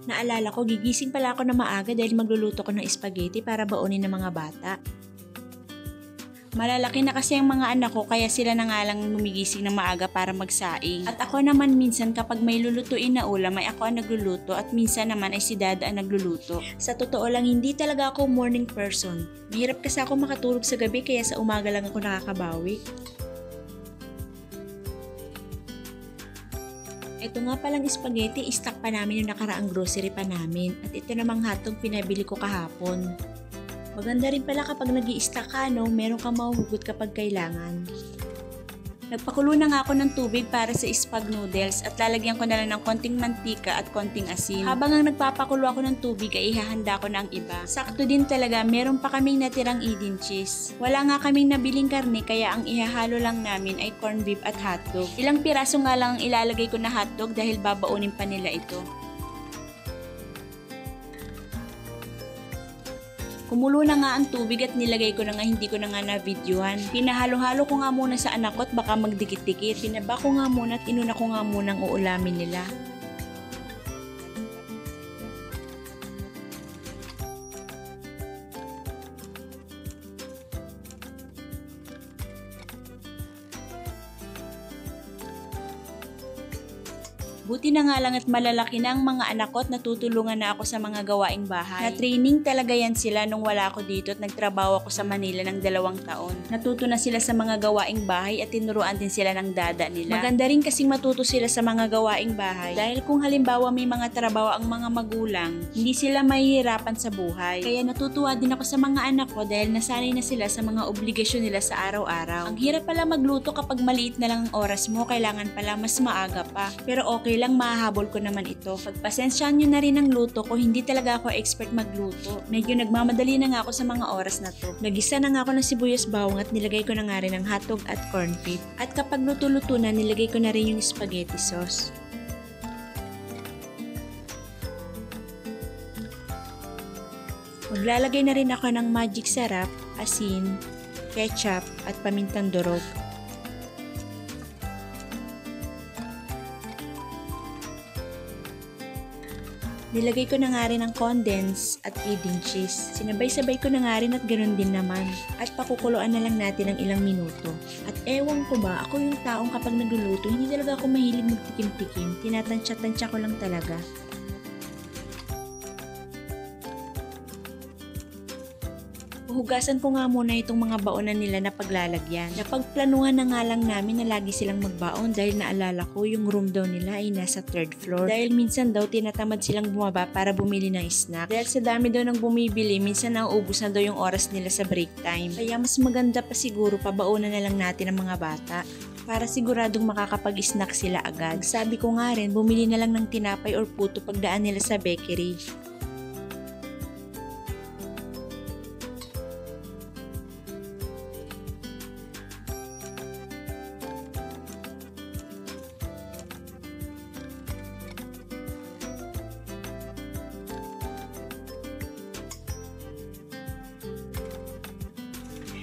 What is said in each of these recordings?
Naalala ko, gigising pala ako na maaga dahil magluluto ko ng spaghetti para baonin ng mga bata. Malalaki na kasi ang mga anak ko kaya sila na nga lang gumigising ng maaga para magsaing. At ako naman minsan kapag may lulutuin na ulam ay ako ang nagluluto at minsan naman ay si Dada ang nagluluto. Sa totoo lang hindi talaga ako morning person. Mahirap kasi ako makatulog sa gabi kaya sa umaga lang ako nakakabawi. Ito nga palang spaghetti, stock pa namin yung nakaraang grocery pa namin. At ito namang hotdog pinabili ko kahapon. Maganda rin pala kapag nag-i-stock ka, no? Meron kang mahuhugot kapag kailangan. Nagpakulo na nga ako ng tubig para sa spag noodles at lalagyan ko na lang ng konting mantika at konting asin. Habang ang nagpapakulo ako ng tubig ay ihahanda ko na ang iba. Sakto din talaga, meron pa kaming natirang Edin cheese. Wala nga kaming nabiling karne kaya ang ihahalo lang namin ay corned beef at hotdog. Ilang piraso nga lang ang ilalagay ko na hotdog dahil babaunin pa nila ito. Kumulo na nga ang tubig at nilagay ko na nga, hindi ko na nga na-videohan. Pinahalo-halo ko nga muna sa anak ko at baka magdikit-dikit. Pinaba ko nga muna at inuna ko nga muna ang uulamin nila. Buti na nga lang at malalaki na ang mga anak ko at natutulungan na ako sa mga gawaing bahay. Na-training talaga yan sila nung wala ako dito at nagtrabaho ako sa Manila ng 2 taon. Natuto na sila sa mga gawaing bahay at tinuruan din sila ng dada nila. Maganda rin kasing matuto sila sa mga gawaing bahay. Dahil kung halimbawa may mga trabaho ang mga magulang, hindi sila mahihirapan sa buhay. Kaya natutuwa din ako sa mga anak ko dahil nasanay na sila sa mga obligasyon nila sa araw-araw. Ang hirap pala magluto kapag maliit na lang ang oras mo, kailangan pala mas maaga pa. Pero okay lang, mahahabol ko naman ito. Pagpasensyahan nyo na rin ang luto ko, hindi talaga ako expert magluto. Medyo nagmamadali na nga ako sa mga oras na to. Nagisa na nga ako ng sibuyas bawang at nilagay ko na nga rin ang hotdog at corned beef. At kapag luto-luto na, nilagay ko na rin yung spaghetti sauce. Maglalagay na rin ako ng magic sarap, asin, ketchup at pamintang durog. Nilagay ko na nga rin ang condensed at Edin cheese. Sinabay-sabay ko na nga rin at ganoon din naman. At pakukuluan na lang natin ng ilang minuto. At ewan ko ba, ako yung taong kapag nagluluto, hindi talaga ako mahilig magtikim-tikim. Tinatansya-tansya ko lang talaga. Hugasan ko nga muna itong mga baonan nila na paglalagyan. Napagplanuhan na nga lang namin na lagi silang magbaon dahil naalala ko yung room daw nila ay nasa 3rd floor. Dahil minsan daw tinatamad silang bumaba para bumili ng snack. Dahil sa dami daw ng bumibili, minsan nauubos na daw yung oras nila sa break time. Kaya mas maganda pa siguro pabaonan na lang natin ang mga bata para siguradong makakapag-snack sila agad. Sabi ko nga rin, bumili na lang ng tinapay or puto pagdaan nila sa bakery.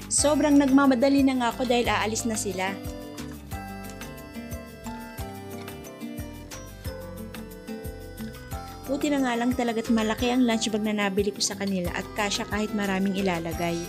Sobrang nagmamadali na nga ako dahil aalis na sila. Buti na nga lang talaga't malaki ang lunch bag na nabili ko sa kanila at kasya kahit maraming ilalagay.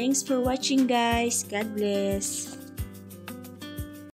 Thanks for watching guys. God bless.